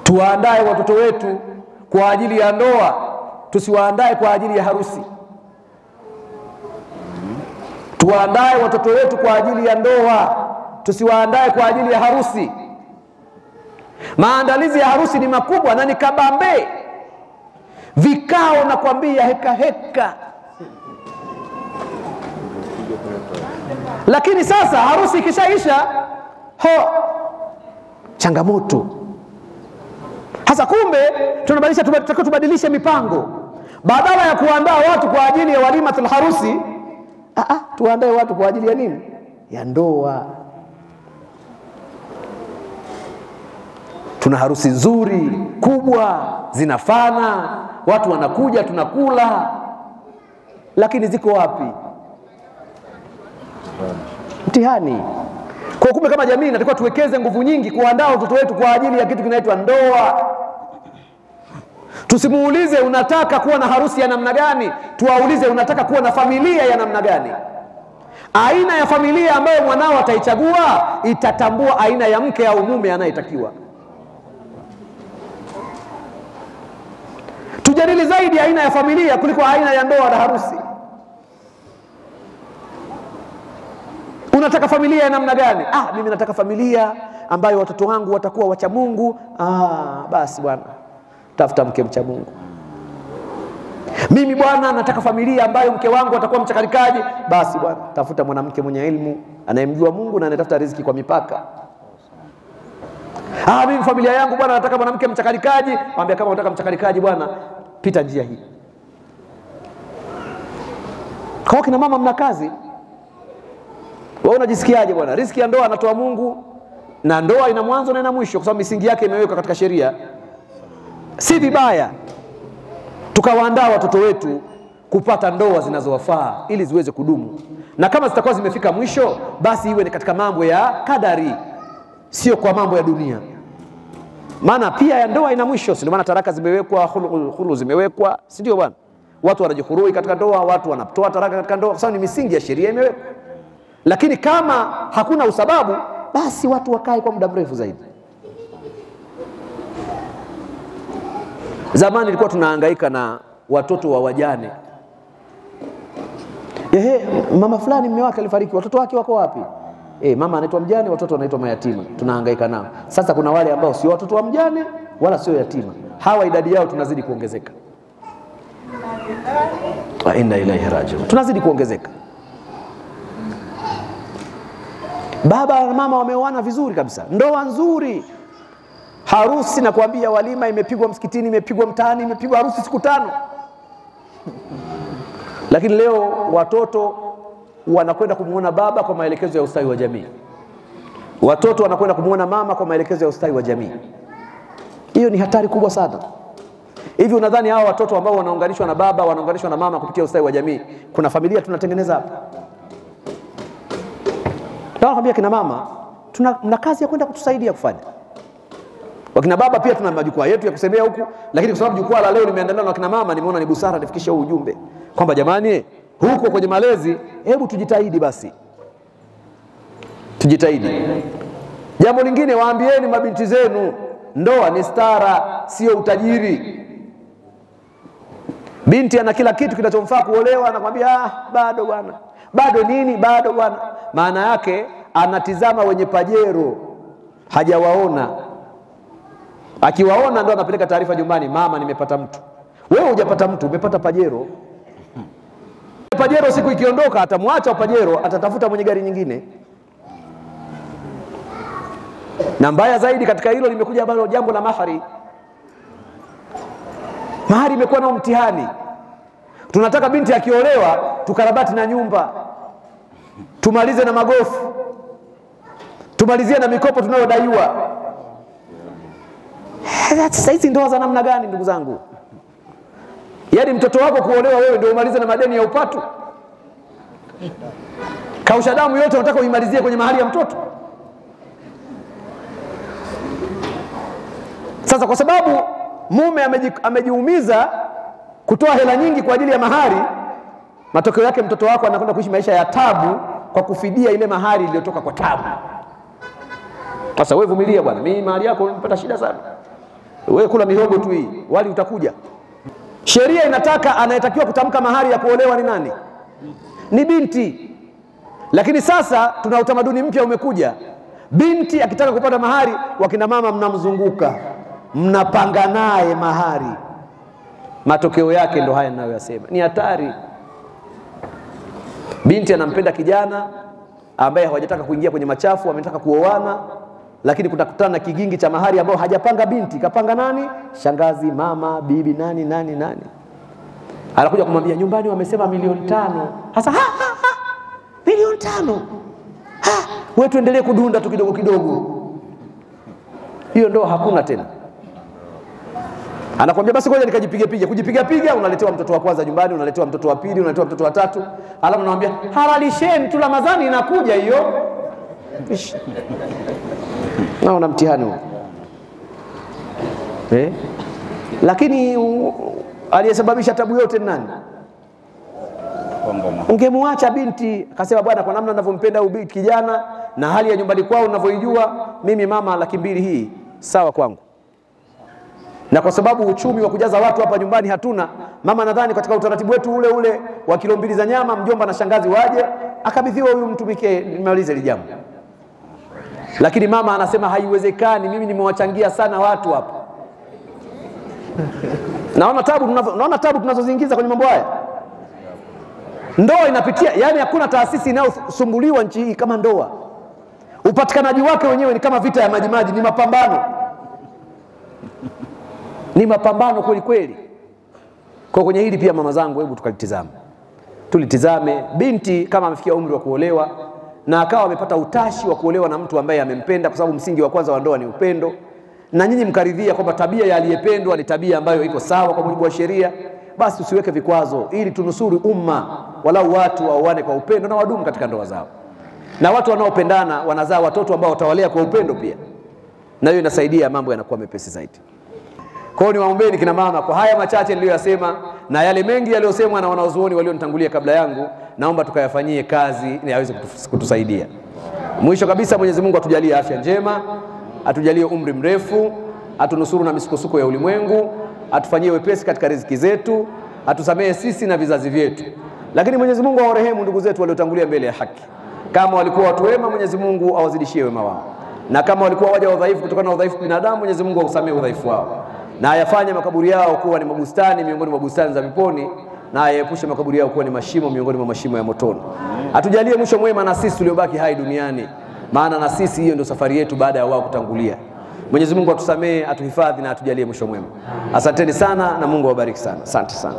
Tuwaandae watoto wetu kwa ajili ya ndoa, tusiwaandae kwa ajili ya harusi. Tuwaandae watoto wetu kwa ajili ya ndoa, tusiwaandae kwa ajili ya harusi. Maandalizi ya harusi ni makubwa na ni kabambe. Vikao na kwambia heka heka. Lakini sasa harusi ikishaisha, changamoto. Hasa kumbe tunataka tubadilishe mipango. Badala ya kuandaa watu kwa ajili ya walimatul harusi, tuandae watu kwa ajili ya nini? Ya ndoa. Tuna harusi nzuri, kubwa, zinafana, watu wanakuja, tunakula. Lakini ziko wapi? Mtihani. Kwa kumbe kama jamii inatakiwa tuwekeze nguvu nyingi kuandaa watoto wetu kwa ajili ya kitu kinaitwa ndoa. Tusimuulize unataka kuwa na harusi ya namna gani, tuwaulize unataka kuwa na familia ya namna gani. Aina ya familia ambayo mwanao ataichagua itatambua aina ya mke au mume anayetakiwa. Tujadili zaidi aina ya familia kuliko aina ya ndoa na harusi. Unataka familia ya namna gani? Mimi nataka familia ambayo watoto wangu watakuwa wacha Mungu. Basi bwana, tafuta mke mcha Mungu. Mimi bwana nataka familia ambayo mke wangu atakuwa mchakarikaji. Basi bwana, tafuta mwanamke mwenye elimu, anayemjua Mungu na anayetafuta riziki kwa mipaka. Mimi familia yangu bwana nataka mwanamke mchakarikaji. Mwambie kama unataka mchakarikaji bwana, pita njia hii. Kwa kina mama mna kazi. Wewe unajisikiaje bwana? Riziki ya ndoa anatoa Mungu, na ndoa ina mwanzo na ina mwisho kwa sababu misingi yake imewekwa katika sheria. Si vibaya tukawaandaa watoto wetu kupata ndoa zinazowafaa ili ziweze kudumu. Na kama zitakuwa zimefika mwisho, basi iwe ni katika mambo ya kadari, sio kwa mambo ya dunia. Maana pia ya ndoa ina mwisho, si ndio maana taraka zimewekwa, khulu zimewekwa, si ndio bwana? Watu wanajihurui katika ndoa, watu wanatoa taraka katika ndoa kwa sababu ni misingi ya sheria imewekwa. Lakini kama hakuna usababu, basi watu wakae kwa muda mrefu zaidi. Zamani ilikuwa tunahangaika na watoto wa wajane. Mama fulani mume wake alifariki, watoto wake wako wapi? Mama anaitwa mjane, watoto wanaitwa mayatima. Tunahangaika nao. Sasa kuna wale ambao sio watoto wa mjane wala sio yatima. Hawa idadi yao tunazidi kuongezeka. Wa inna ilaihi rajiun. Tunazidi kuongezeka. Baba na mama wameoana vizuri kabisa, ndoa nzuri, harusi na kuambia walima imepigwa msikitini, imepigwa mtaani, imepigwa harusi siku 5. Lakini leo watoto wanakwenda kumuona baba kwa maelekezo ya ustawi wa jamii. Watoto wanakwenda kumuona mama kwa maelekezo ya ustawi wa jamii. Hiyo ni hatari kubwa sana. Hivi unadhani hao watoto ambao wanaunganishwa na baba, wanaunganishwa na mama kupitia ustawi wa jamii, kuna familia tunatengeneza hapa? Nakwambia kina mama, tuna kazi ya kwenda kutusaidia kufanya. Wakina baba pia tuna majukwaa yetu ya kusemea huku, lakini kwa sababu jukwaa la leo limeandaliwa na wakina mama, nimeona ni busara nifikishe huu ujumbe kwamba jamani, huko kwenye malezi, hebu tujitahidi basi. Tujitahidi. Jambo lingine, waambieni mabinti zenu, ndoa ni stara, sio utajiri. Binti ana kila kitu kinachomfaa kuolewa, anakuambia bado bwana. Bado nini? Bado bwana. Maana yake anatizama wenye pajero, hajawaona. Akiwaona ndo anapeleka taarifa nyumbani, mama nimepata mtu. Wewe hujapata mtu, umepata pajero. Pajero siku ikiondoka atamwacha pajero, atatafuta mwenye gari nyingine. Na mbaya zaidi katika hilo limekuja bado jambo la mahari. Mahari imekuwa na mtihani. Tunataka binti akiolewa tukarabati na nyumba, tumalize na magofu, tumalizie na mikopo tunayodaiwa. Sasa hizi ndoa za namna gani ndugu zangu? Yaani mtoto wako kuolewa wewe ndio umalize na madeni ya upatu? Kausha damu yote unataka uimalizie kwenye mahari ya mtoto? Sasa kwa sababu mume amejiumiza kutoa hela nyingi kwa ajili ya mahari, matokeo yake mtoto wako anakwenda kuishi maisha ya tabu kwa kufidia ile mahari iliyotoka kwa tabu. Sasa wewe vumilia bwana, mimi mahari yako unapata shida sana. Wewe kula mihogo tu hii, wali utakuja. Sheria inataka anayetakiwa kutamka mahari ya kuolewa ni nani? Ni binti. Lakini sasa tuna utamaduni mpya umekuja. Binti akitaka kupata mahari, wakina mama mnamzunguka, mnapanga naye mahari. Matokeo yake ndo haya ninayoyasema. Ni hatari. Binti anampenda kijana ambaye hawajataka kuingia kwenye machafu, wametaka kuoana, lakini kutakutana na kigingi cha mahari ambao hajapanga binti, kapanga nani? Shangazi, mama, bibi, nani. Anakuja kumwambia nyumbani wamesema 500,000. Sasa milioni 5. Wewe tuendelee kudunda tu kidogo kidogo. Hiyo ndoa hakuna tena. Anakuambia basi ngoja nikajipige. Kujipiga unaletewa mtoto wa kwanza nyumbani, unaletewa mtoto wa pili, unaletewa mtoto wa tatu. Alafu unamwambia halalisheni tu, Ramadhani inakuja hiyo. Naona mtihani huo. Lakini aliyesababisha tabu yote nani? Ungemwacha binti, akasema bwana, kwa namna ninavyompenda huyu kijana na hali ya nyumbani kwao ninavyoijua, mimi mama 200,000 hii sawa kwangu. Na kwa sababu uchumi wa kujaza watu hapa nyumbani hatuna, mama nadhani katika utaratibu wetu ule wa kilo 2 za nyama, mjomba na shangazi waje, akabidhiwa huyu mtumike, nimalize ile jambo. Lakini mama anasema haiwezekani, mimi nimewachangia sana watu hapa. Naona tabu tunazoziingiza kwenye mambo haya. Ndoa inapitia, yani hakuna taasisi inayosumbuliwa nchi hii kama ndoa. Upatikanaji wake wenyewe ni kama vita ya majimaji, ni mapambano. Ni mapambano kweli kweli. Kwa kwenye hili pia mama zangu, hebu tulitizame binti kama amefikia umri wa kuolewa na akawa amepata utashi wa kuolewa na mtu ambaye amempenda, kwa sababu msingi wa kwanza wa ndoa ni upendo. Na nyinyi mkaridhia kwamba tabia ya aliyependwa ni tabia ambayo iko sawa kwa mujibu wa sheria, basi tusiweke vikwazo ili tunusuru umma, walau watu waoane kwa upendo na wadumu katika ndoa zao. Na watu wanaopendana wanazaa watoto ambao watawalea kwa upendo pia. Na hiyo inasaidia mambo yanakuwa mepesi zaidi. Kwa hiyo niwaombeni kina mama, kwa haya machache niliyoyasema na yale mengi yaliyosemwa na wanazuoni walionitangulia kabla yangu, naomba tukayafanyie kazi ili yaweze kutusaidia. Mwisho kabisa, Mwenyezi Mungu atujalie afya njema, atujalie umri mrefu, atunusuru na misukosuko ya ulimwengu, atufanyie wepesi katika riziki zetu, atusamehe sisi na vizazi vyetu. Lakini Mwenyezi Mungu awarehemu ndugu zetu waliotangulia mbele ya haki. Kama walikuwa watu wema, Mwenyezi Mungu awazidishie wema wao. Na kama walikuwa waja wadhaifu kutokana na udhaifu wa binadamu, Mwenyezi Mungu ausamehe udhaifu wao. Na ayafanye makaburi yao kuwa ni mabustani miongoni mwa bustani za peponi, na ayepushe makaburi yao kuwa ni mashimo miongoni mwa mashimo ya motoni. Atujalie mwisho mwema na sisi tuliobaki hai duniani, maana na sisi hiyo ndio safari yetu baada ya wao kutangulia. Mwenyezi Mungu atusamehe, atuhifadhi na atujalie mwisho mwema. Asanteni sana na Mungu awabariki sana. Asante sana.